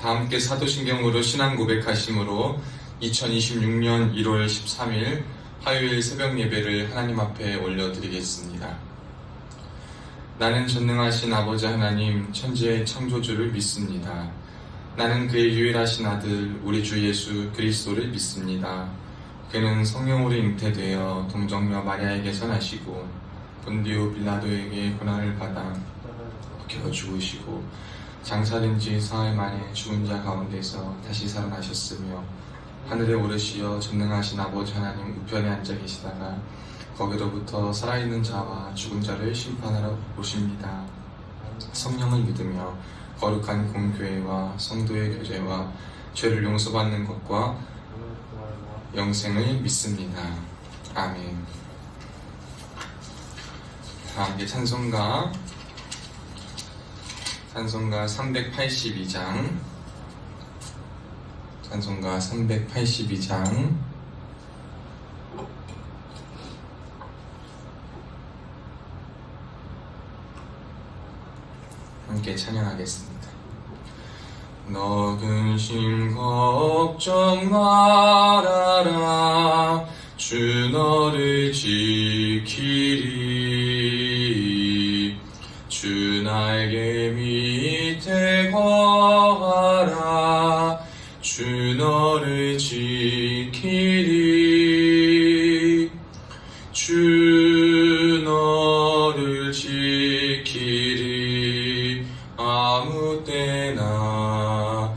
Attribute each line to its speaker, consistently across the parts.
Speaker 1: 다 함께 사도신경으로 신앙 고백하심으로 2026년 1월 13일 화요일 새벽 예배를 하나님 앞에 올려드리겠습니다. 나는 전능하신 아버지 하나님 천지의 창조주를 믿습니다. 나는 그의 유일하신 아들 우리 주 예수 그리스도를 믿습니다. 그는 성령으로 잉태되어 동정녀 마리아에게서 나시고 본디오 빌라도에게 고난을 받아 겨 죽으시고 장사된 지 사흘 만에 죽은 자 가운데서 다시 살아나셨으며 하늘에 오르시어 전능하신 아버지 하나님 우편에 앉아 계시다가 거기로부터 살아있는 자와 죽은 자를 심판하러 오십니다. 성령을 믿으며 거룩한 공교회와 성도의 교제와 죄를 용서받는 것과 영생을 믿습니다. 아멘. 다 함께 찬송가 382장 함께 찬양하겠습니다. 너 근심 걱정 말아라 주 너를 지키리 주 날개 밑에 거하라 주 너를 지키리 주 너를 지키리 아무 때나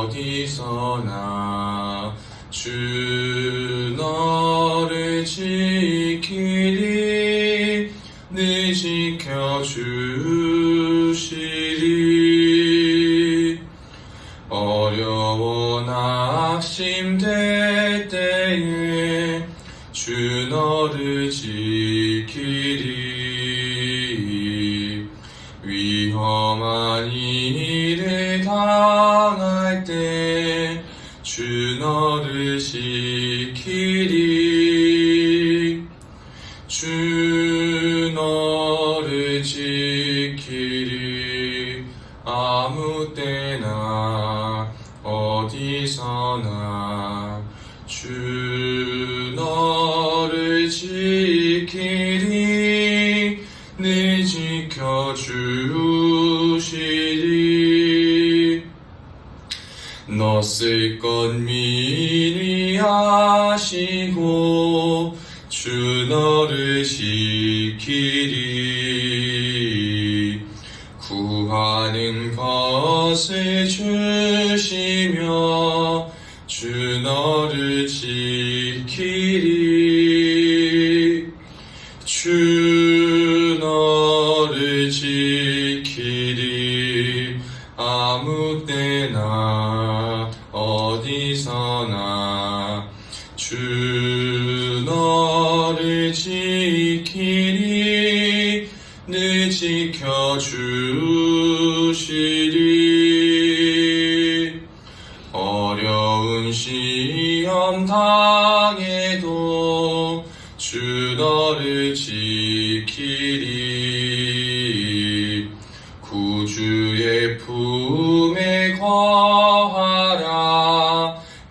Speaker 1: 어디서나 주 너를 지키리 늘 지켜주시리 어려워 낙심될 때에 주 너를 지키리 위험한 일을 당할 때 주 너를 지키리 주 너를 지키리 아무 때나 어디서나 주 너를 지키리 늘 지켜주시리 너 쓸 것 미리 아시고 주 너를 지키리 구하는 것을 주시며 주 너를 지키리 주 너를 지키리 아무 때나 어디서나 주 너를 지키리 늘 지켜주시리 어려운 시험 당해도 주 너를 지키리 구주의 품에 거하라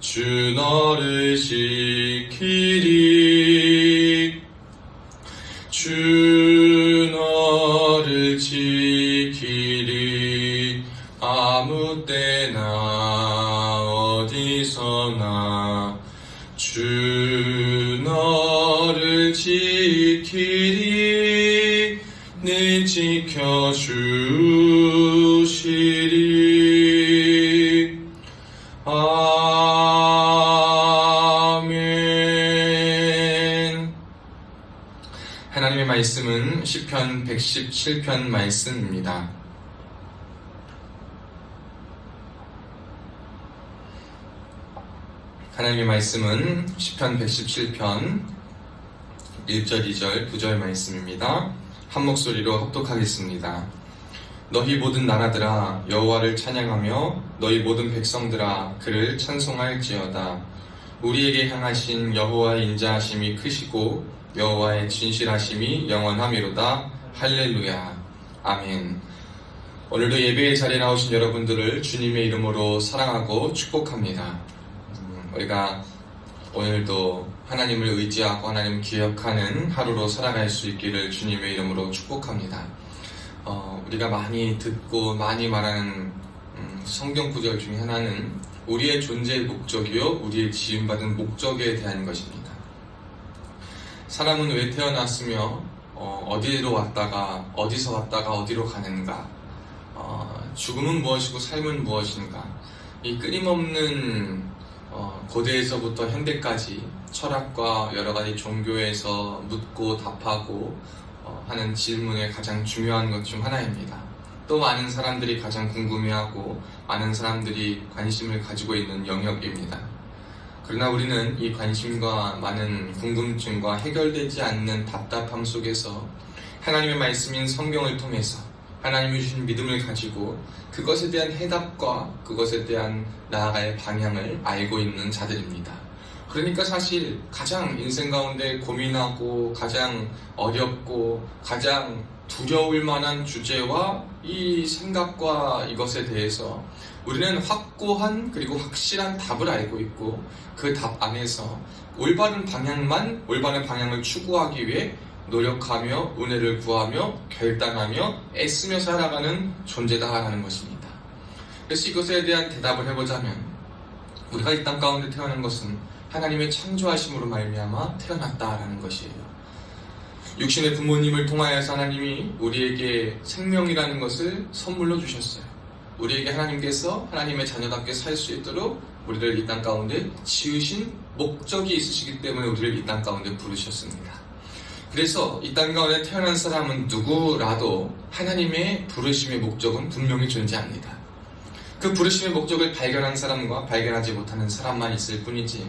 Speaker 1: 주 너를 지키리 주 너를 지키리 아무 때나 어디서나 주 너를 지키리 늘 지켜주시리 아멘. 하나님의 말씀은 시편 117편 말씀입니다. 하나님의 말씀은 시편 117편 1절, 2절, 9절 말씀입니다. 한 목소리로 합독하겠습니다. 너희 모든 나라들아 여호와를 찬양하며 너희 모든 백성들아 그를 찬송할지어다. 우리에게 향하신 여호와의 인자하심이 크시고 여호와의 진실하심이 영원하미로다. 할렐루야. 아멘. 오늘도 예배의 자리에 나오신 여러분들을 주님의 이름으로 사랑하고 축복합니다. 우리가 오늘도 하나님을 의지하고 하나님을 기억하는 하루로 살아갈 수 있기를 주님의 이름으로 축복합니다. 우리가 많이 듣고 많이 말하는 성경 구절 중에 하나는 우리의 존재의 목적이요 우리의 지음받은 목적에 대한 것입니다. 사람은 왜 태어났으며 어디로 왔다가 어디서 왔다가 어디로 가는가, 죽음은 무엇이고 삶은 무엇인가, 이 끊임없는 고대에서부터 현대까지 철학과 여러가지 종교에서 묻고 답하고 하는 질문의 가장 중요한 것 중 하나입니다. 또 많은 사람들이 가장 궁금해하고 많은 사람들이 관심을 가지고 있는 영역입니다. 그러나 우리는 이 관심과 많은 궁금증과 해결되지 않는 답답함 속에서 하나님의 말씀인 성경을 통해서 하나님이 주신 믿음을 가지고 그것에 대한 해답과 그것에 대한 나아갈 방향을 알고 있는 자들입니다. 그러니까 사실 가장 인생 가운데 고민하고 가장 어렵고 가장 두려울 만한 주제와 이 생각과 이것에 대해서 우리는 확고한 그리고 확실한 답을 알고 있고 그 답 안에서 올바른 방향을 추구하기 위해 노력하며 은혜를 구하며 결단하며 애쓰며 살아가는 존재다라는 것입니다. 그래서 이것에 대한 대답을 해보자면 우리가 이 땅 가운데 태어난 것은 하나님의 창조하심으로 말미암아 태어났다라는 것이에요. 육신의 부모님을 통하여서 하나님이 우리에게 생명이라는 것을 선물로 주셨어요. 우리에게 하나님께서 하나님의 자녀답게 살 수 있도록 우리를 이 땅 가운데 지으신 목적이 있으시기 때문에 우리를 이 땅 가운데 부르셨습니다. 그래서 이 땅 가운데 태어난 사람은 누구라도 하나님의 부르심의 목적은 분명히 존재합니다. 그 부르심의 목적을 발견한 사람과 발견하지 못하는 사람만 있을 뿐이지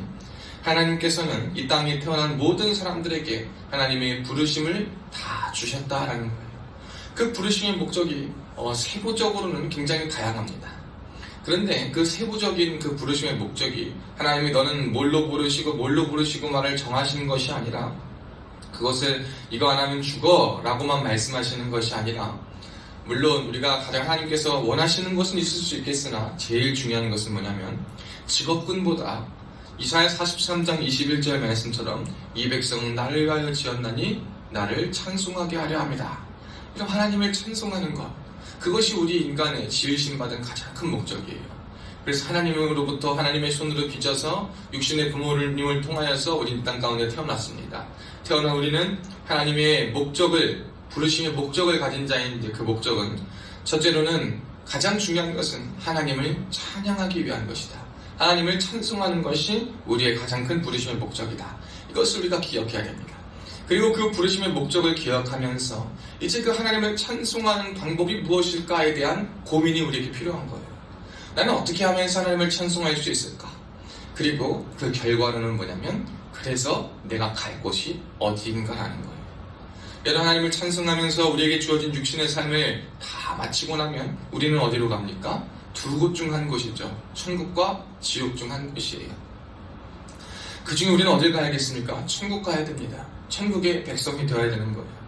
Speaker 1: 하나님께서는 이 땅에 태어난 모든 사람들에게 하나님의 부르심을 다 주셨다라는 거예요. 그 부르심의 목적이 세부적으로는 굉장히 다양합니다. 그런데 그 세부적인 그 부르심의 목적이 하나님이 너는 뭘로 부르시고 말을 정하시는 것이 아니라 그것을 이거 안 하면 죽어 라고만 말씀하시는 것이 아니라 물론 우리가 가장 하나님께서 원하시는 것은 있을 수 있겠으나 제일 중요한 것은 뭐냐면 직업군보다 이사야 43장 21절 말씀처럼 이 백성은 나를 위하여 지었나니 나를 찬송하게 하려 합니다. 이런 하나님을 찬송하는 것, 그것이 우리 인간의 지으심 받은 가장 큰 목적이에요. 그래서 하나님으로부터 하나님의 손으로 빚어서 육신의 부모님을 통하여서 우리 이 땅 가운데 태어났습니다. 태어난 우리는 하나님의 목적을, 부르심의 목적을 가진 자인데 그 목적은 첫째로는 가장 중요한 것은 하나님을 찬양하기 위한 것이다. 하나님을 찬송하는 것이 우리의 가장 큰 부르심의 목적이다. 이것을 우리가 기억해야 됩니다. 그리고 그 부르심의 목적을 기억하면서 이제 그 하나님을 찬송하는 방법이 무엇일까에 대한 고민이 우리에게 필요한 거예요. 나는 어떻게 하면 하나님을 찬송할 수 있을까? 그리고 그 결과로는 뭐냐면 그래서 내가 갈 곳이 어디인가라는 거예요. 여러분, 하나님을 찬송하면서 우리에게 주어진 육신의 삶을 다 마치고 나면 우리는 어디로 갑니까? 두 곳 중 한 곳이죠. 천국과 지옥 중 한 곳이에요. 그 중에 우리는 어딜 가야겠습니까? 천국 가야 됩니다. 천국의 백성이 되어야 되는 거예요.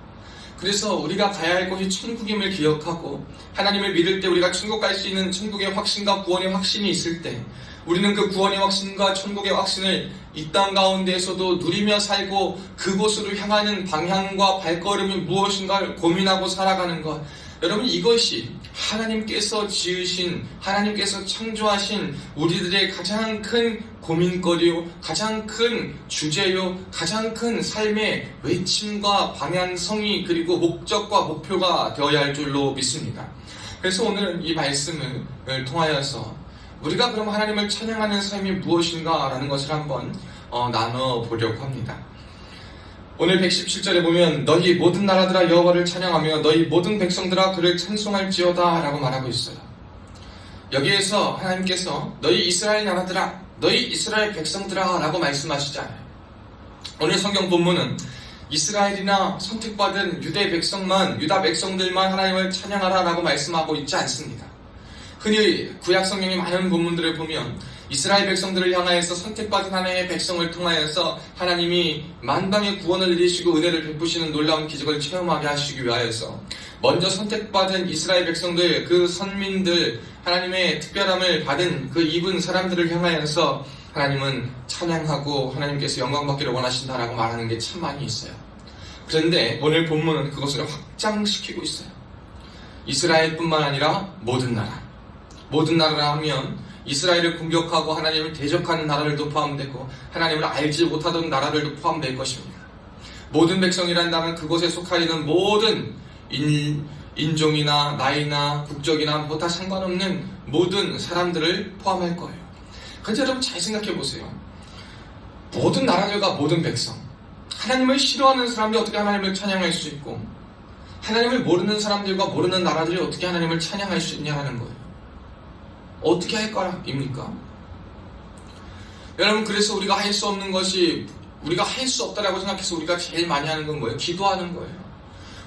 Speaker 1: 그래서 우리가 가야 할 곳이 천국임을 기억하고 하나님을 믿을 때 우리가 천국 갈 수 있는 천국의 확신과 구원의 확신이 있을 때 우리는 그 구원의 확신과 천국의 확신을 이 땅 가운데에서도 누리며 살고 그곳으로 향하는 방향과 발걸음이 무엇인가를 고민하고 살아가는 것. 여러분, 이것이 하나님께서 지으신, 하나님께서 창조하신 우리들의 가장 큰 고민거리요, 가장 큰 주제요, 가장 큰 삶의 외침과 방향성이 그리고 목적과 목표가 되어야 할 줄로 믿습니다. 그래서 오늘은 이 말씀을 통하여서 우리가 그럼 하나님을 찬양하는 삶이 무엇인가 라는 것을 한번 나눠보려고 합니다. 오늘 117절에 보면 너희 모든 나라들아 여호와를 찬양하며 너희 모든 백성들아 그를 찬송할지어다 라고 말하고 있어요. 여기에서 하나님께서 너희 이스라엘 나라들아, 너희 이스라엘 백성들아 라고 말씀하시잖아요. 오늘 성경 본문은 이스라엘이나 선택받은 유대 백성들만 하나님을 찬양하라 라고 말씀하고 있지 않습니다. 흔히 구약 성경의 많은 본문들을 보면 이스라엘 백성들을 향하여서 선택받은 하나님의 백성을 통하여서 하나님이 만방의 구원을 이루시고 은혜를 베푸시는 놀라운 기적을 체험하게 하시기 위하여서 먼저 선택받은 이스라엘 백성들, 그 선민들, 하나님의 특별함을 받은 그 입은 사람들을 향하여서 하나님은 찬양하고 하나님께서 영광 받기를 원하신다라고 말하는 게 참 많이 있어요. 그런데 오늘 본문은 그것을 확장시키고 있어요. 이스라엘뿐만 아니라 모든 나라. 모든 나라라 하면 이스라엘을 공격하고 하나님을 대적하는 나라들도 포함되고 하나님을 알지 못하던 나라들도 포함될 것입니다. 모든 백성이란다면 그곳에 속하 있는 모든 인종이나 나이나 국적이나 뭐 다 상관없는 모든 사람들을 포함할 거예요. 그런데 여러분 잘 생각해 보세요. 모든 나라들과 모든 백성, 하나님을 싫어하는 사람들이 어떻게 하나님을 찬양할 수 있고 하나님을 모르는 사람들과 모르는 나라들이 어떻게 하나님을 찬양할 수 있냐는 거예요. 어떻게 할 거입니까? 여러분, 그래서 우리가 할 수 없는 것이, 우리가 할 수 없다라고 생각해서 우리가 제일 많이 하는 건 뭐예요? 기도하는 거예요.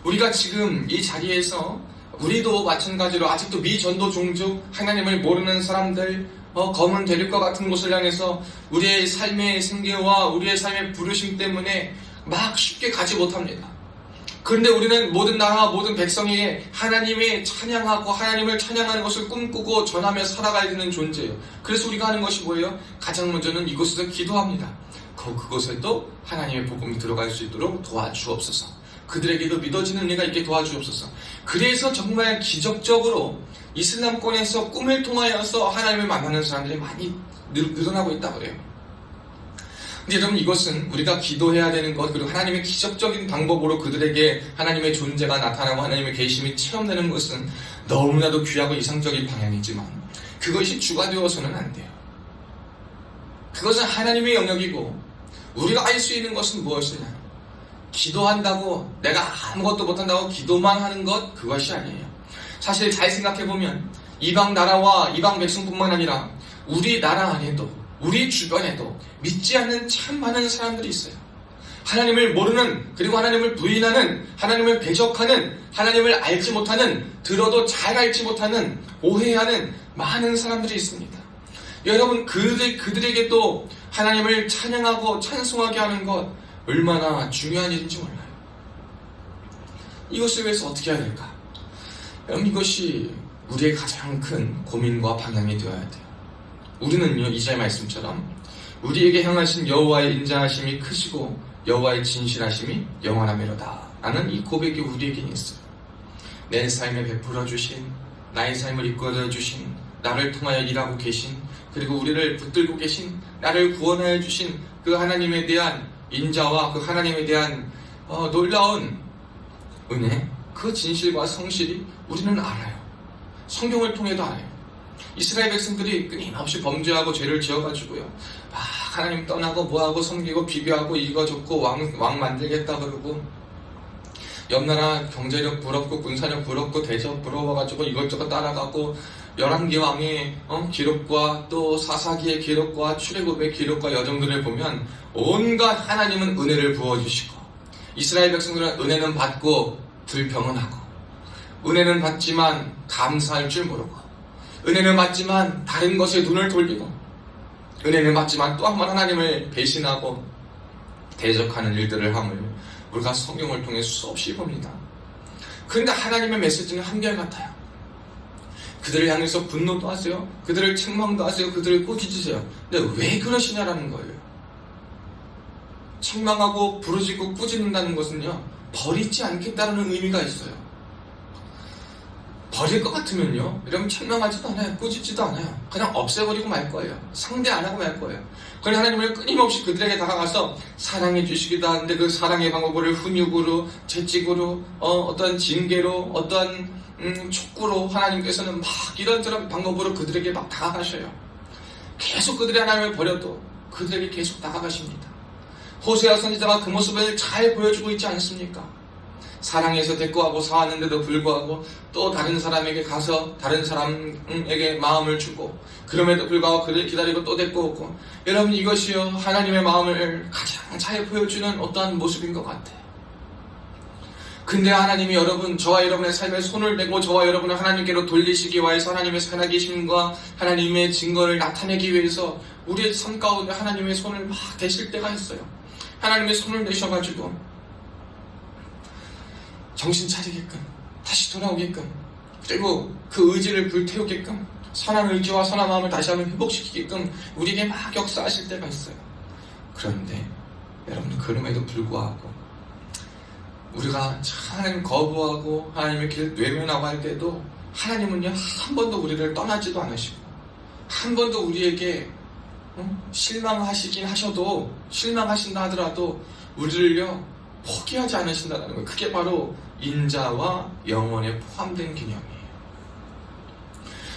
Speaker 1: 우리가 지금 이 자리에서 우리도 마찬가지로 아직도 미전도 종족, 하나님을 모르는 사람들, 검은 대륙과 같은 곳을 향해서 우리의 삶의 생계와 우리의 삶의 부르심 때문에 막 쉽게 가지 못합니다. 그런데 우리는 모든 나라와 모든 백성이 하나님의 찬양하고 하나님을 찬양하는 것을 꿈꾸고 전하며 살아가야 되는 존재예요. 그래서 우리가 하는 것이 뭐예요? 가장 먼저는 이곳에서 기도합니다. 그곳에 또 하나님의 복음이 들어갈 수 있도록 도와주옵소서. 그들에게도 믿어지는 은혜가 있게 도와주옵소서. 그래서 정말 기적적으로 이슬람권에서 꿈을 통하여서 하나님을 만나는 사람들이 많이 늘어나고 있다고 그래요. 근데 여러분, 이것은 우리가 기도해야 되는 것, 그리고 하나님의 기적적인 방법으로 그들에게 하나님의 존재가 나타나고 하나님의 계심이 체험되는 것은 너무나도 귀하고 이상적인 방향이지만 그것이 주가 되어서는 안 돼요. 그것은 하나님의 영역이고 우리가 알 수 있는 것은 무엇이냐? 기도한다고 내가 아무것도 못한다고 기도만 하는 것, 그것이 아니에요. 사실 잘 생각해보면 이방 나라와 이방 백성뿐만 아니라 우리 나라 안에도 우리 주변에도 믿지 않는 참 많은 사람들이 있어요. 하나님을 모르는, 그리고 하나님을 부인하는, 하나님을 배적하는, 하나님을 알지 못하는, 들어도 잘 알지 못하는, 오해하는 많은 사람들이 있습니다. 여러분, 그들에게 또 하나님을 찬양하고 찬송하게 하는 것 얼마나 중요한 일인지 몰라요. 이것을 위해서 어떻게 해야 될까? 여러분, 이것이 우리의 가장 큰 고민과 방향이 되어야 돼요. 우리는요, 이자의 말씀처럼 우리에게 향하신 여호와의 인자하심이 크시고 여호와의 진실하심이 영원하미로다 라는 이 고백이 우리에게 있어요. 내 삶에 베풀어 주신, 나의 삶을 이끌어 주신, 나를 통하여 일하고 계신, 그리고 우리를 붙들고 계신, 나를 구원하여 주신 그 하나님에 대한 인자와 그 하나님에 대한 놀라운 은혜, 그 진실과 성실이 우리는 알아요. 성경을 통해도 알아요. 이스라엘 백성들이 끊임없이 범죄하고 죄를 지어가지고요, 막 하나님 떠나고 뭐하고 섬기고 비교하고 이거 저거 왕 만들겠다 그러고, 옆나라 경제력 부럽고 군사력 부럽고 대접 부러워가지고 이것저것 따라가고, 열왕기 왕의 기록과 또 사사기의 기록과 출애굽의 기록과 여정들을 보면 온갖 하나님은 은혜를 부어주시고, 이스라엘 백성들은 은혜는 받고 불평은 하고, 은혜는 받지만 감사할 줄 모르고, 은혜는 받지만 다른 것에 눈을 돌리고, 은혜는 받지만 또 한 번 하나님을 배신하고 대적하는 일들을 함을 우리가 성경을 통해 수없이 봅니다. 그런데 하나님의 메시지는 한결같아요. 그들을 향해서 분노도 하세요, 그들을 책망도 하세요, 그들을 꾸짖으세요. 근데 왜 그러시냐라는 거예요. 책망하고 부르짖고 꾸짖는다는 것은요, 버리지 않겠다는 의미가 있어요. 버릴 것 같으면요, 여러분, 책망하지도 않아요, 꾸짖지도 않아요. 그냥 없애버리고 말 거예요. 상대 안 하고 말 거예요. 그래서 하나님을 끊임없이 그들에게 다가가서 사랑해 주시기도 하는데, 그 사랑의 방법을 훈육으로, 채찍으로, 어떤 징계로, 어떤 촉구로 하나님께서는 막 이런저런 방법으로 그들에게 막 다가가셔요. 계속 그들의 하나님을 버려도 그들에게 계속 다가가십니다. 호세아 선지자가 그 모습을 잘 보여주고 있지 않습니까? 사랑해서 대꾸하고 사왔는데도 불구하고 또 다른 사람에게 가서 다른 사람에게 마음을 주고, 그럼에도 불구하고 그를 기다리고 또 대꾸하고. 여러분, 이것이요, 하나님의 마음을 가장 잘 보여주는 어떠한 모습인 것 같아요. 근데 하나님이 저와 여러분의 삶에 손을 대고 저와 여러분을 하나님께로 돌리시기 위해서, 하나님의 살아계심과 하나님의 증거를 나타내기 위해서 우리의 삶 가운데 하나님의 손을 막 대실 때가 있어요. 하나님의 손을 내셔가지고 정신 차리게끔, 다시 돌아오게끔, 그리고 그 의지를 불태우게끔, 선한 의지와 선한 마음을 다시 한번 회복시키게끔 우리에게 막 역사하실 때가 있어요. 그런데 여러분, 그럼에도 불구하고 우리가 하나님 거부하고 하나님의 길 외면하고 할 때도 하나님은요, 한 번도 우리를 떠나지도 않으시고, 한 번도 우리에게 실망하시긴 하셔도, 실망하신다 하더라도 우리를요 포기하지 않으신다는 거예요. 그게 바로 인자와 영원에 포함된 개념이에요.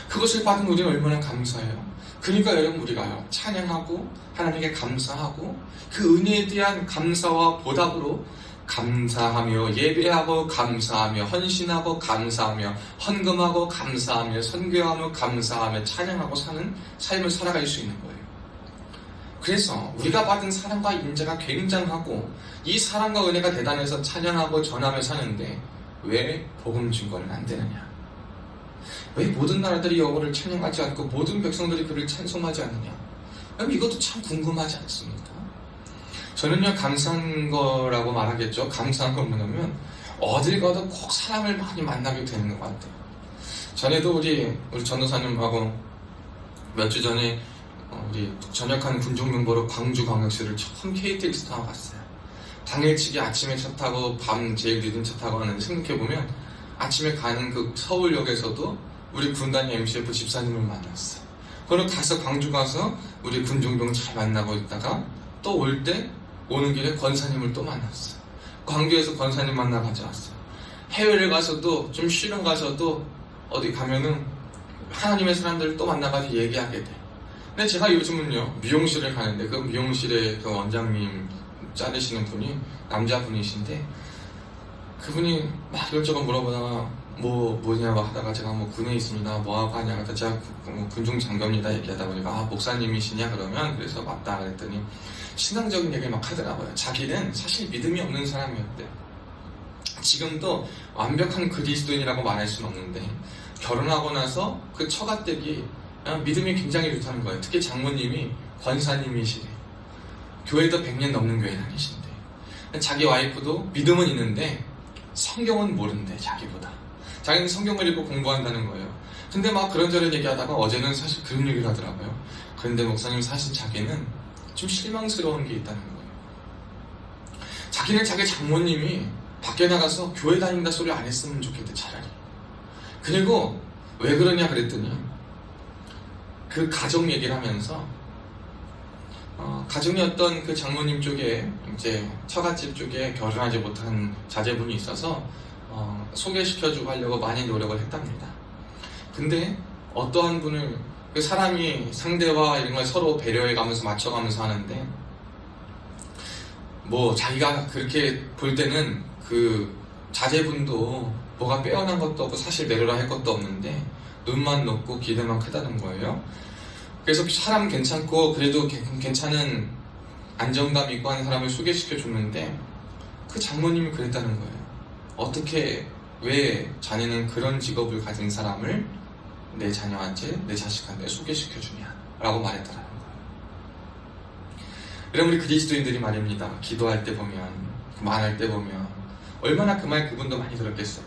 Speaker 1: 그것을 받은 우리는 얼마나 감사해요. 그러니까 여러분, 우리가 찬양하고 하나님께 감사하고 그 은혜에 대한 감사와 보답으로 감사하며 예배하고 감사하며 헌신하고 감사하며 헌금하고 감사하며 선교하며 감사하며 찬양하고 사는 삶을 살아갈 수 있는 거예요. 그래서 우리가 받은 사랑과 인자가 굉장하고 이 사랑과 은혜가 대단해서 찬양하고 전하며 사는데 왜 복음 증거는 안 되느냐? 왜 모든 나라들이 여호와를 찬양하지 않고 모든 백성들이 그를 찬송하지 않느냐? 이것도 참 궁금하지 않습니까? 저는요, 감사한 거라고 말하겠죠. 감사한 건 뭐냐면 어딜 가도 꼭 사람을 많이 만나게 되는 것 같아요. 전에도 우리 전도사님하고 몇 주 전에 우리 전역한 군종명보로 광주광역시를 처음 KTX 타고 갔어요. 당일치기 아침에 차 타고 밤 제일 늦은 차 타고 가는데, 생각해보면 아침에 가는 그 서울역에서도 우리 군단위 MCF 집사님을 만났어요. 그리고 가서 광주 가서 우리 군종병 잘 만나고 있다가 또 올 때 오는 길에 권사님을 또 만났어요. 광주에서 권사님 만나 가져왔어요. 해외를 가서도, 좀 쉬러 가서도 어디 가면은 하나님의 사람들을 또 만나가지고 얘기하게 돼. 근데 제가 요즘은요, 미용실을 가는데 그 미용실의 그 원장님 자르시는 분이 남자분이신데, 그분이 막 이것저것 물어보다가 뭐냐고 하다가 제가 군에 있습니다, 뭐하고 하냐 하다 제가 군중 장교입니다 얘기하다 보니까 목사님이시냐 그러면, 그래서 맞다 그랬더니 신앙적인 얘기를 막 하더라고요. 자기는 사실 믿음이 없는 사람이었대요. 지금도 완벽한 그리스도인이라고 말할 수는 없는데 결혼하고 나서 그 처가댁이 믿음이 굉장히 좋다는 거예요. 특히 장모님이 권사님이시래. 교회도 100년 넘는 교회 다니신대. 자기 와이프도 믿음은 있는데 성경은 모른대, 자기보다. 자기는 성경을 읽고 공부한다는 거예요. 근데 막 그런저런 얘기하다가 어제는 사실 그런 얘기를 하더라고요. 그런데 목사님, 사실 자기는 좀 실망스러운 게 있다는 거예요. 자기는 자기 장모님이 밖에 나가서 교회 다닌다 소리 안 했으면 좋겠대, 차라리. 그리고 왜 그러냐 그랬더니 그 가족 얘기를 하면서 가정이 어떤 그 장모님 쪽에 이제 처갓집 쪽에 결혼하지 못한 자제분이 있어서 소개시켜주고 하려고 많이 노력을 했답니다. 근데 어떠한 분을, 그 사람이 상대와 이런 걸 서로 배려해가면서 맞춰가면서 하는데, 자기가 그렇게 볼 때는 그 자제분도 뭐가 빼어난 것도 없고 사실 내려라 할 것도 없는데 눈만 높고 기대만 크다는 거예요. 그래서 사람 괜찮고 그래도 괜찮은 안정감 있고 하는 사람을 소개시켜 줬는데 그 장모님이 그랬다는 거예요. 어떻게, 왜 자네는 그런 직업을 가진 사람을 내 자녀한테, 내 자식한테 소개시켜 주냐 라고 말했더라는 거예요. 여러분, 우리 그리스도인들이 말입니다. 기도할 때 보면, 말할 때 보면 얼마나 그 말 그분도 많이 들었겠어요.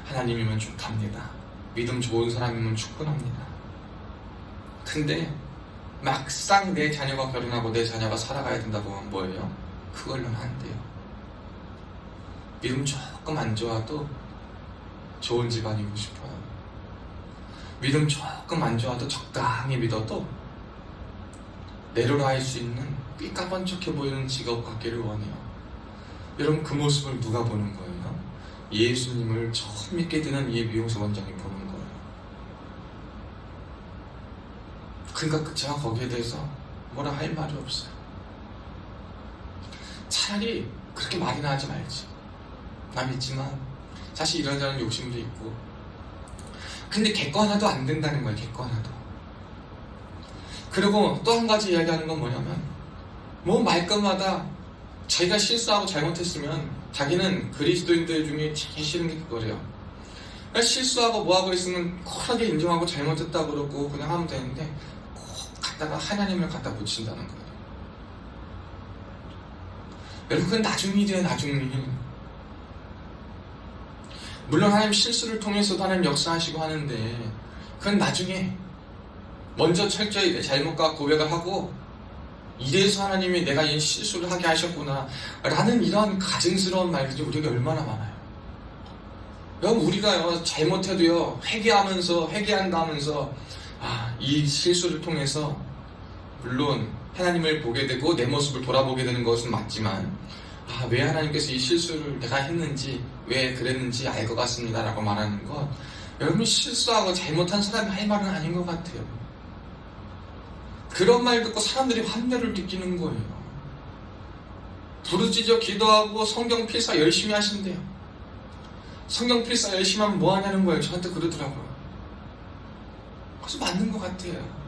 Speaker 1: 하나님이면 좋답니다. 믿음 좋은 사람이면 충분합니다. 근데 막상 내 자녀가 결혼하고 내 자녀가 살아가야 된다고 하면 뭐예요? 그걸로는 안 돼요. 믿음 조금 안 좋아도 좋은 집안이고 싶어요. 믿음 조금 안 좋아도 적당히 믿어도 내로라 할 수 있는 삐까번쩍해 보이는 직업 갖기를 원해요. 여러분, 그 모습을 누가 보는 거예요? 예수님을 처음 믿게 되는 이 미용실 원장이 보는 거예요. 그러니까 제가 거기에 대해서 뭐라 할 말이 없어요. 차라리 그렇게 말이나 하지 말지. 나 믿지만 사실 이런저런 욕심도 있고, 근데 객관화도 안 된다는 거예요. 객관화도. 그리고 또 한 가지 이야기하는 건 뭐냐면, 말끝마다 자기가 실수하고 잘못했으면 자기는 그리스도인들 중에 제일 싫은 게 그거래요. 실수하고 뭐하고 있으면 쿨하게 인정하고 잘못했다고 그러고 그냥 하면 되는데 꼭 갖다가 하나님을 갖다 붙인다는 거예요. 여러분, 그건 나중 일이에요. 나중 일. 물론 하나님 실수를 통해서도 하나님 역사하시고 하는데 그건 나중에 먼저 철저히 내 잘못과 고백을 하고 이래서 하나님이 내가 이 실수를 하게 하셨구나 라는 이런 가증스러운 말들이 우리에게 얼마나 많아요. 여러분, 우리가요 잘못해도요 회개한다 하면서 이 실수를 통해서 물론 하나님을 보게 되고 내 모습을 돌아보게 되는 것은 맞지만 왜 하나님께서 이 실수를 내가 했는지 왜 그랬는지 알 것 같습니다 라고 말하는 것, 여러분 실수하고 잘못한 사람이 할 말은 아닌 것 같아요. 그런 말 듣고 사람들이 환멸을 느끼는 거예요. 부르짖어 기도하고 성경 필사 열심히 하신대요. 성경 필사 열심히 하면 뭐 하냐는 거예요. 저한테 그러더라고요. 그래서 맞는 것 같아요.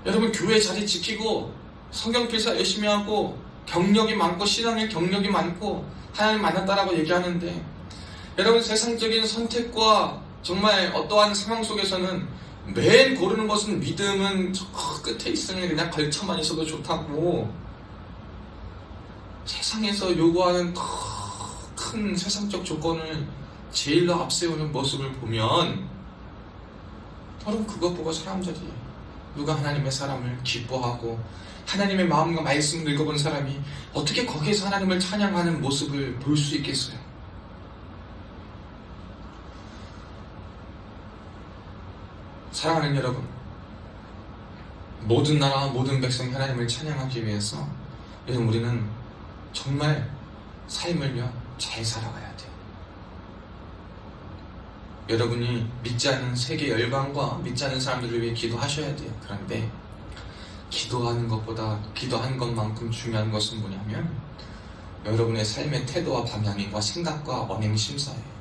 Speaker 1: 여러분, 교회 자리 지키고 성경 필사 열심히 하고 경력이 많고 신앙의 경력이 많고 하나님 만났다라고 얘기하는데, 여러분 세상적인 선택과 정말 어떠한 상황 속에서는 맨 고르는 것은 믿음은 저 끝에 있으면 그냥 걸쳐만 있어도 좋다고 세상에서 요구하는 더 큰 세상적 조건을 제일로 앞세우는 모습을 보면 여러분 그것 보고 사람들이 누가 하나님의 사람을 기뻐하고 하나님의 마음과 말씀을 읽어본 사람이 어떻게 거기에서 하나님을 찬양하는 모습을 볼 수 있겠어요? 사랑하는 여러분, 모든 나라와 모든 백성이 하나님을 찬양하기 위해서 여러분 우리는 정말 삶을요 잘 살아가야 돼요. 여러분이 믿지 않는 세계 열방과 믿지 않는 사람들을 위해 기도하셔야 돼요. 그런데 기도하는 것보다 기도한 것만큼 중요한 것은 뭐냐면 여러분의 삶의 태도와 방향과 생각과 언행 심사예요.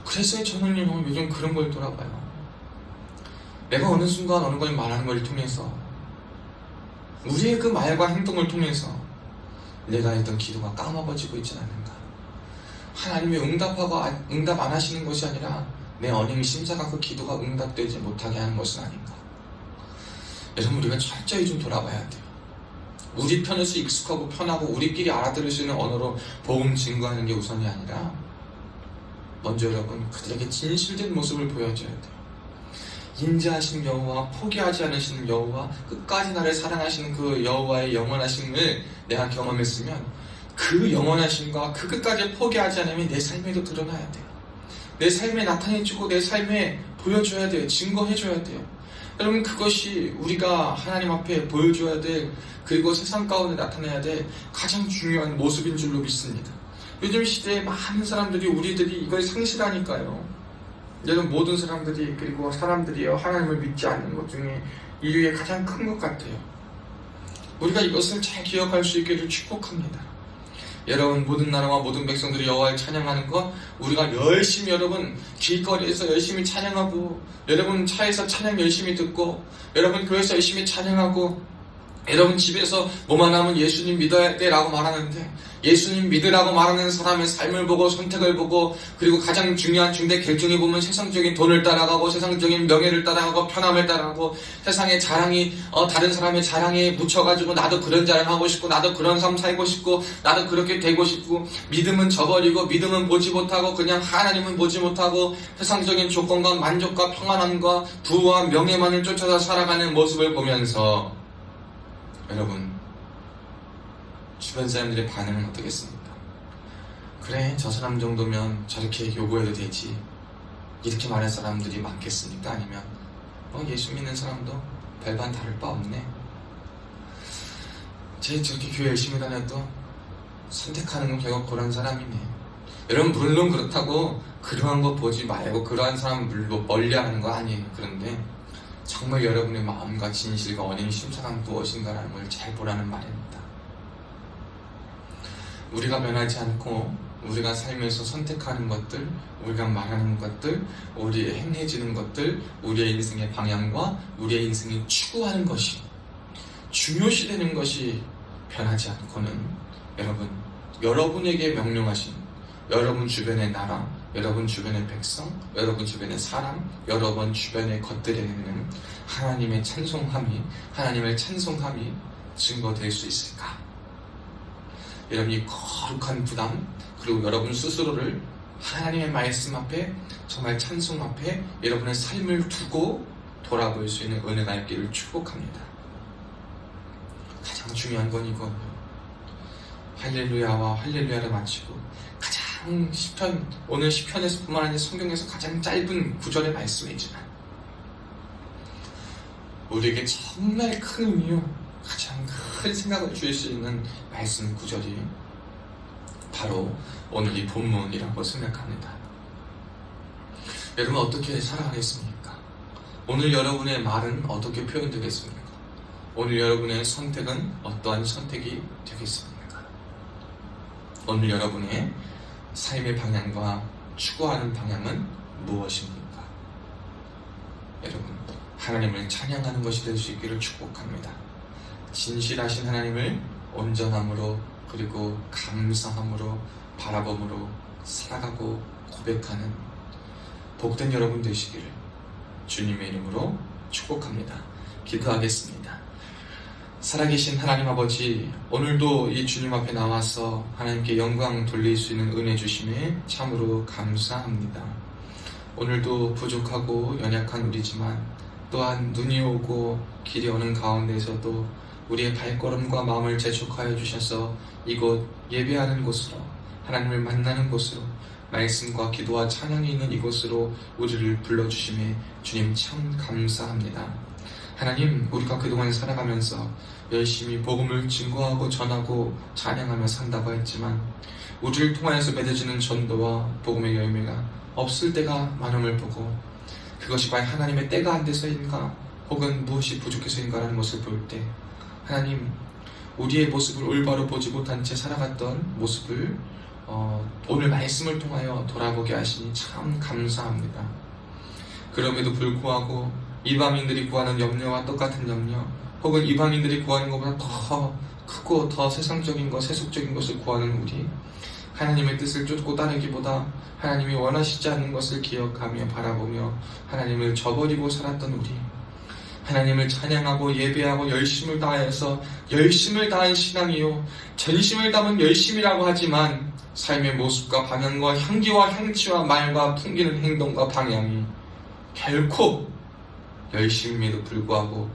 Speaker 1: 그래서 저는 요즘 그런 걸 돌아봐요. 내가 어느 순간 어느 걸 말하는 걸 통해서 우리의 그 말과 행동을 통해서 내가 했던 기도가 까먹어지고 있지 않는가. 하나님이 응답 안 하시는 것이 아니라 내 언행 심사가 그 기도가 응답되지 못하게 하는 것은 아닌가. 여러분 우리가 철저히 좀 돌아봐야 돼요. 우리 편에서 익숙하고 편하고 우리끼리 알아들을 수 있는 언어로 복음 증거하는 게 우선이 아니라 먼저 여러분 그들에게 진실된 모습을 보여줘야 돼요. 인자하신 여호와, 포기하지 않으시는 여호와, 끝까지 나를 사랑하시는 그 여호와의 영원하심을 내가 경험했으면 그 영원하심과 그 끝까지 포기하지 않으면 내 삶에도 드러나야 돼요. 내 삶에 나타내주고 내 삶에 보여줘야 돼요. 증거해줘야 돼요. 여러분 그것이 우리가 하나님 앞에 보여줘야 될, 그리고 세상 가운데 나타내야 될 가장 중요한 모습인 줄로 믿습니다. 요즘 시대에 많은 사람들이 우리들이 이걸 상실하니까요. 여러분 모든 사람들이 그리고 사람들이요 하나님을 믿지 않는 것 중에 인류의 가장 큰 것 같아요. 우리가 이것을 잘 기억할 수 있기를 축복합니다. 여러분 모든 나라와 모든 백성들이 여호와를 찬양하는 것, 우리가 열심히 여러분 길거리에서 열심히 찬양하고, 여러분 차에서 찬양 열심히 듣고, 여러분 교회에서 열심히 찬양하고, 여러분 집에서 뭐만 하면 예수님 믿어야 돼 라고 말하는데, 예수님 믿으라고 말하는 사람의 삶을 보고 선택을 보고, 그리고 가장 중요한 중대 결정에 보면 세상적인 돈을 따라가고 세상적인 명예를 따라가고 편함을 따라가고 세상의 자랑이 다른 사람의 자랑에 묻혀가지고 나도 그런 자랑하고 싶고 나도 그런 삶 살고 싶고 나도 그렇게 되고 싶고, 믿음은 저버리고 믿음은 보지 못하고 그냥 하나님은 보지 못하고 세상적인 조건과 만족과 평안함과 부와 명예만을 쫓아서 살아가는 모습을 보면서 여러분 주변 사람들의 반응은 어떻겠습니까? 그래 저 사람 정도면 저렇게 요구해도 되지 이렇게 말할 사람들이 많겠습니까? 아니면 예수 믿는 사람도 별반 다를 바 없네, 쟤 저렇게 교회 열심히 다녀도 선택하는 건 결국 그런 사람이네. 여러분 물론 그렇다고 그러한 거 보지 말고 그러한 사람 물론 멀리하는 거 아니에요. 그런데 정말 여러분의 마음과 진실과 언행 심사가 무엇인가라는 걸 잘 보라는 말입니다. 우리가 변하지 않고 우리가 삶에서 선택하는 것들, 우리가 말하는 것들, 우리의 행해지는 것들, 우리의 인생의 방향과 우리의 인생이 추구하는 것이 중요시되는 것이 변하지 않고는 여러분에게 명령하신 여러분 주변의 나라, 여러분 주변의 백성, 여러분 주변의 사람, 여러분 주변의 것들에는 하나님의 찬송함이 증거될 수 있을까? 여러분이 거룩한 부담, 그리고 여러분 스스로를 하나님의 말씀 앞에, 정말 찬송 앞에 여러분의 삶을 두고 돌아볼 수 있는 은혜가 있기를 축복합니다. 가장 중요한 건 이거예요. 할렐루야와 할렐루야를 마치고 가장 시편, 오늘 시편에서 뿐만 아니라 성경에서 가장 짧은 구절의 말씀이지만 우리에게 정말 큰 의미요, 가장 큰 생각을 줄 수 있는 말씀 구절이 바로 오늘 이 본문이라고 생각합니다. 여러분 어떻게 살아가겠습니까? 오늘 여러분의 말은 어떻게 표현되겠습니까? 오늘 여러분의 선택은 어떠한 선택이 되겠습니까? 오늘 여러분의 삶의 방향과 추구하는 방향은 무엇입니까? 여러분, 하나님을 찬양하는 것이 될 수 있기를 축복합니다. 진실하신 하나님을 온전함으로, 그리고 감사함으로, 바라봄으로 살아가고 고백하는 복된 여러분 되시기를 주님의 이름으로 축복합니다. 기도하겠습니다. 살아계신 하나님 아버지, 오늘도 이 주님 앞에 나와서 하나님께 영광 돌릴 수 있는 은혜 주심에 참으로 감사합니다. 오늘도 부족하고 연약한 우리지만 또한 눈이 오고 길이 오는 가운데서도 우리의 발걸음과 마음을 재촉하여 주셔서 이곳 예배하는 곳으로, 하나님을 만나는 곳으로, 말씀과 기도와 찬양이 있는 이곳으로 우리를 불러주심에 주님 참 감사합니다. 하나님, 우리가 그동안 살아가면서 열심히 복음을 증거하고 전하고 찬양하며 산다고 했지만 우리를 통하여서 맺어지는 전도와 복음의 열매가 없을 때가 많음을 보고, 그것이 과연 하나님의 때가 안 돼서인가 혹은 무엇이 부족해서인가라는 것을 볼 때 하나님, 우리의 모습을 올바로 보지 못한 채 살아갔던 모습을 오늘 말씀을 통하여 돌아보게 하시니 참 감사합니다. 그럼에도 불구하고 이방인들이 구하는 염려와 똑같은 염려, 혹은 이방인들이 구하는 것보다 더 크고 더 세상적인 것, 세속적인 것을 구하는 우리, 하나님의 뜻을 쫓고 따르기보다 하나님이 원하시지 않는 것을 기억하며 바라보며 하나님을 저버리고 살았던 우리, 하나님을 찬양하고 예배하고 열심을 다해서 열심을 다한 신앙이요, 전심을 담은 열심이라고 하지만 삶의 모습과 방향과 향기와 향취와 말과 풍기는 행동과 방향이 결코 열심임에도 불구하고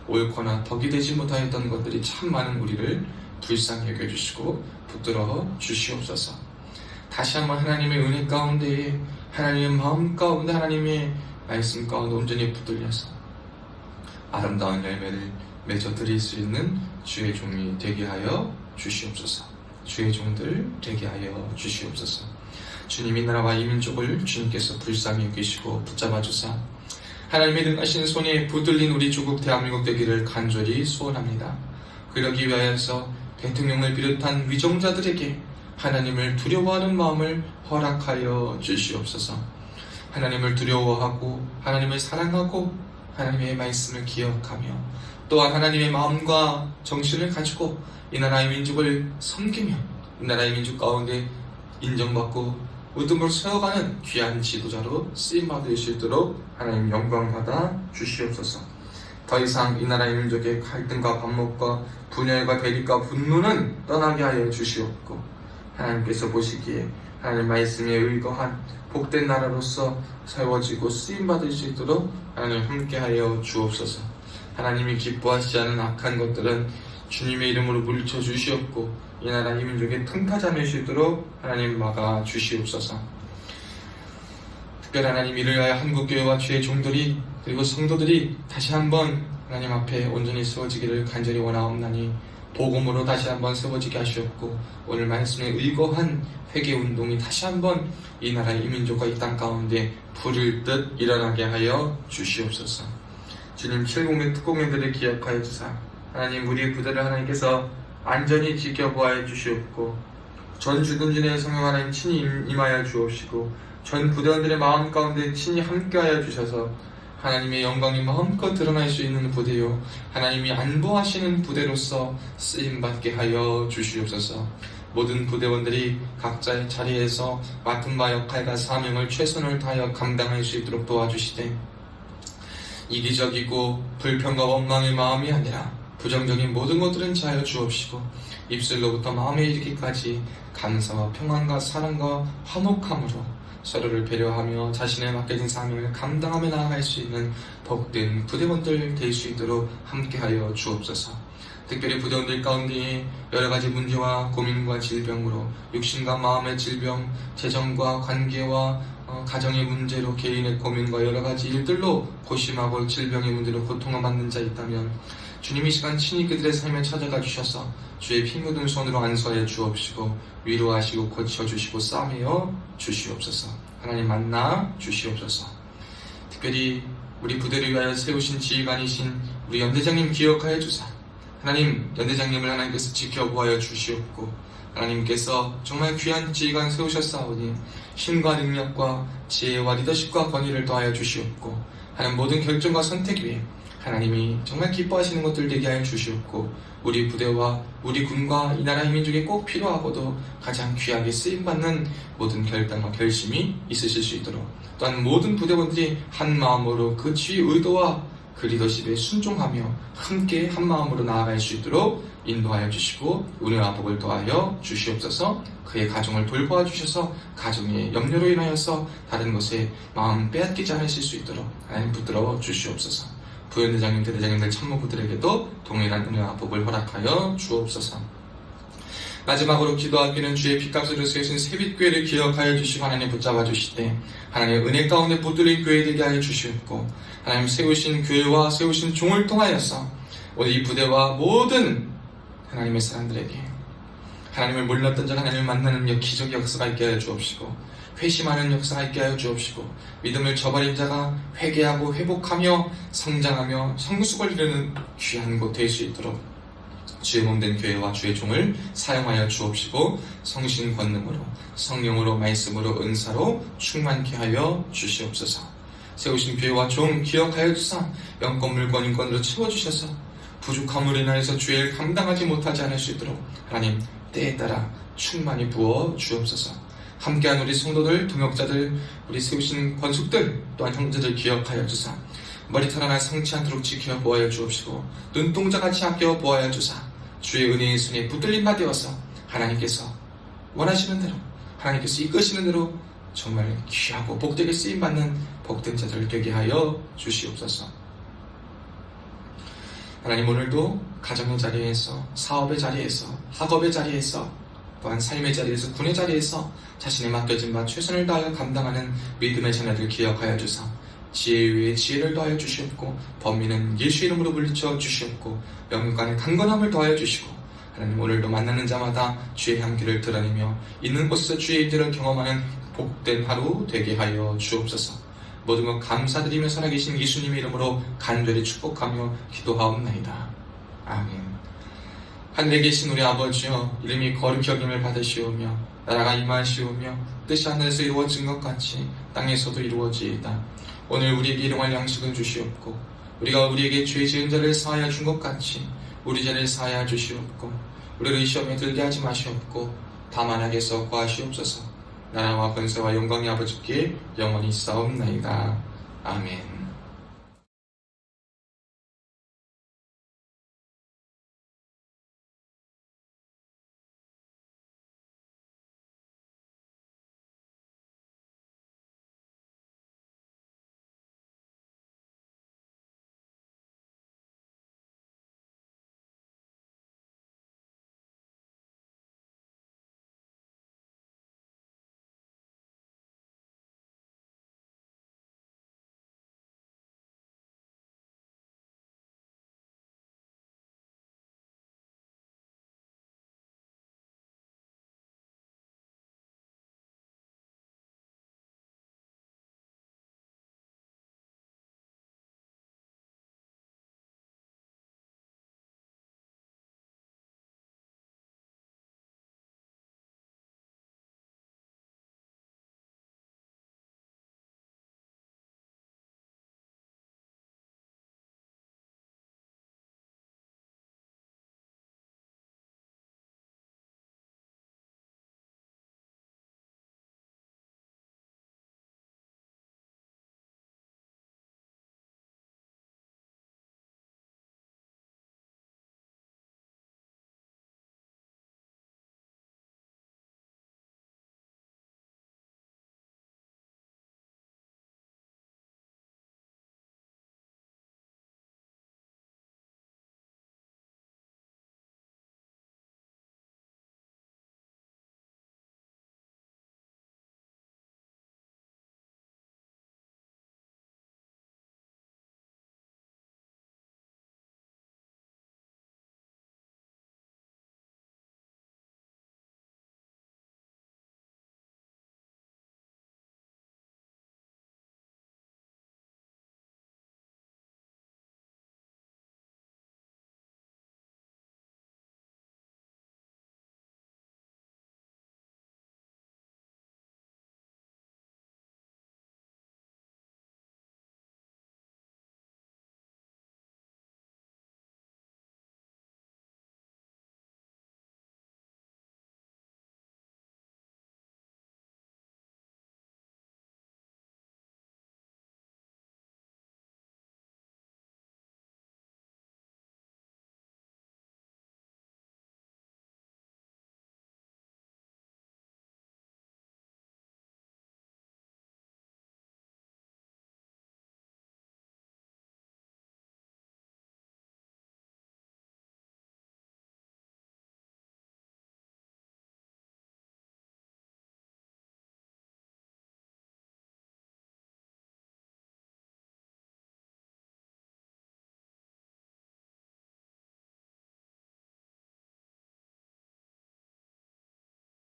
Speaker 1: 옳거나 덕이 되지 못하였던 것들이 참 많은 우리를 불쌍히 여겨주시고 붙들어 주시옵소서. 다시 한번 하나님의 은혜 가운데에, 하나님의 마음 가운데, 하나님의 말씀 가운데 온전히 붙들려서 아름다운 열매를 맺어 드릴 수 있는 주의 종이 되게 하여 주시옵소서. 주의 종들 되게 하여 주시옵소서. 주님이 나라와 이 민족을 주님께서 불쌍히 여기시고 붙잡아 주사 하나님의 능하신 손에 붙들린 우리 조국 대한민국 되기를 간절히 소원합니다. 그러기 위하여서 대통령을 비롯한 위정자들에게 하나님을 두려워하는 마음을 허락하여 주시옵소서. 하나님을 두려워하고 하나님을 사랑하고 하나님의 말씀을 기억하며 또한 하나님의 마음과 정신을 가지고 이 나라의 민족을 섬기며 이 나라의 민족 가운데 인정받고 우등으로 세워가는 귀한 지도자로 쓰임받을 수 있도록 하나님 영광받아 주시옵소서. 더 이상 이 나라의 민족의 갈등과 반목과 분열과 대립과 분노는 떠나게 하여 주시옵고, 하나님께서 보시기에 하나님 말씀에 의거한 복된 나라로서 세워지고 쓰임받을 수 있도록 하나님 함께하여 주옵소서. 하나님이 기뻐하시지 않은 악한 것들은 주님의 이름으로 물리쳐 주시옵고 이 나라 이 민족의 통타자 될 수 있도록 하나님 막아 주시옵소서. 특별히 하나님 이를 위하여 한국교회와 주의 종들이 그리고 성도들이 다시 한번 하나님 앞에 온전히 세워지기를 간절히 원하옵나니 복음으로 다시 한번 세워지게 하시옵고 오늘 말씀에 의거한 회개운동이 다시 한번 이 나라 이 민족과 이 땅 가운데 불을 듯 일어나게 하여 주시옵소서. 주님, 칠공의 특공인들을 기억하여 주사 하나님 우리의 부대를 하나님께서 안전히 지켜보아야 주시옵고 전 주둔진의 성령 하나님 친히 임하여 주옵시고 전 부대원들의 마음 가운데 친히 함께하여 주셔서 하나님의 영광이 마음껏 드러날 수 있는 부대요 하나님이 안보하시는 부대로서 쓰임받게 하여 주시옵소서. 모든 부대원들이 각자의 자리에서 맡은 바 역할과 사명을 최선을 다하여 감당할 수 있도록 도와주시되 이기적이고 불평과 원망의 마음이 아니라 부정적인 모든 것들은 제하여 주옵시고 입술로부터 마음에 이르기까지 감사와 평안과 사랑과 화목함으로 서로를 배려하며 자신의 맡겨진 사명을 감당하며 나아갈 수 있는 복된 부대원들 될 수 있도록 함께하여 주옵소서. 특별히 부대원들 가운데 여러가지 문제와 고민과 질병으로 육신과 마음의 질병, 재정과 관계와 가정의 문제로 개인의 고민과 여러가지 일들로 고심하고 질병의 문제로 고통을 받는 자 있다면 주님 이 시간 친히 그들의 삶에 찾아가 주셔서 주의 피 묻은 손으로 안수하여 주옵시고 위로하시고 고쳐주시고 싸매어 주시옵소서. 하나님 만나 주시옵소서. 특별히 우리 부대를 위하여 세우신 지휘관이신 우리 연대장님 기억하여 주사 하나님 연대장님을 하나님께서 지켜보아여 주시옵고 하나님께서 정말 귀한 지휘관 세우셨사오니 힘과 능력과 지혜와 리더십과 권위를 더하여 주시옵고 하나님 모든 결정과 선택 위에 하나님이 정말 기뻐하시는 것들 되게 하여 주시옵고 우리 부대와 우리 군과 이 나라 민족에 꼭 필요하고도 가장 귀하게 쓰임받는 모든 결단과 결심이 있으실 수 있도록 또한 모든 부대원들이 한 마음으로 그 지휘 의도와 그 리더십에 순종하며 함께 한 마음으로 나아갈 수 있도록 인도하여 주시고 은혜와 복을 더하여 주시옵소서. 그의 가정을 돌보아 주셔서 가정의 염려로 인하여서 다른 것에 마음 빼앗기지 않으실 수 있도록 하나님 붙들어 주시옵소서. 부연대장님, 대대장님들 참모부들에게도 동일한 은혜와 복을 허락하여 주옵소서. 마지막으로 기도하기는 주의 핏값으로 세우신 세빛교회를 기억하여 주시고 하나님 붙잡아 주시되 하나님 은혜 가운데 붙들린 교회 되게 하여 주시옵고 하나님 세우신 교회와 세우신 종을 통하여서 오늘 이 부대와 모든 하나님의 사람들에게 하나님을 몰랐던 자 하나님을 만나는 기적의 역사가 있게 하여 주옵시고 회심하는 역사가 있게 하여 주옵시고 믿음을 저버린 자가 회개하고 회복하며 성장하며 성숙을 이루는 귀한 곳 될 수 있도록 주의 몸된 교회와 주의 종을 사용하여 주옵시고 성신 권능으로 성령으로 말씀으로 은사로 충만케 하여 주시옵소서. 세우신 교회와 종 기억하여 주사 영권 물권 인권으로 채워주셔서 부족함으로 인하여서 주의 일 감당하지 못하지 않을 수 있도록 하나님 때에 따라 충만히 부어 주옵소서. 함께한 우리 성도들, 동역자들, 우리 세우신 권속들 또한 형제들 기억하여 주사 머리털 하나 상치 않도록 지켜 보아여 주옵시고 눈동자같이 아껴 보아여 주사 주의 은혜의 손에 붙들린 바 되어서 하나님께서 원하시는 대로 하나님께서 이끄시는 대로 정말 귀하고 복되게 쓰임받는 복된 자들 되게 하여 주시옵소서. 하나님 오늘도 가정의 자리에서 사업의 자리에서 학업의 자리에서 또한 삶의 자리에서 군의 자리에서 자신의 맡겨진 바 최선을 다하여 감당하는 믿음의 자녀들 기억하여 주사 지혜 위에 지혜를 더하여 주시옵고 범인은 예수 이름으로 물리쳐 주시옵고 영육간의 강건함을 더하여 주시고 하나님 오늘도 만나는 자마다 주의 향기를 드러내며 있는 곳에서 주의 일들을 경험하는 복된 하루 되게 하여 주옵소서. 모든 것 감사드리며 살아계신 예수님의 이름으로 간절히 축복하며 기도하옵나이다. 아멘. 하늘에 계신 우리 아버지여 이름이 거룩히 여김을 받으시오며 나라가 임하시오며 뜻이 하늘에서 이루어진 것 같이 땅에서도 이루어지이다. 오늘 우리에게 일용할 양식을 주시옵고 우리가 우리에게 죄 지은 자를 사하여 준 것 같이 우리 죄를 사하여 주시옵고 우리를 시험에 들게 하지 마시옵고 다만 악에서 구하시옵소서. 나라와 권세와 영광이 아버지께 영원히 싸움나이다. 아멘.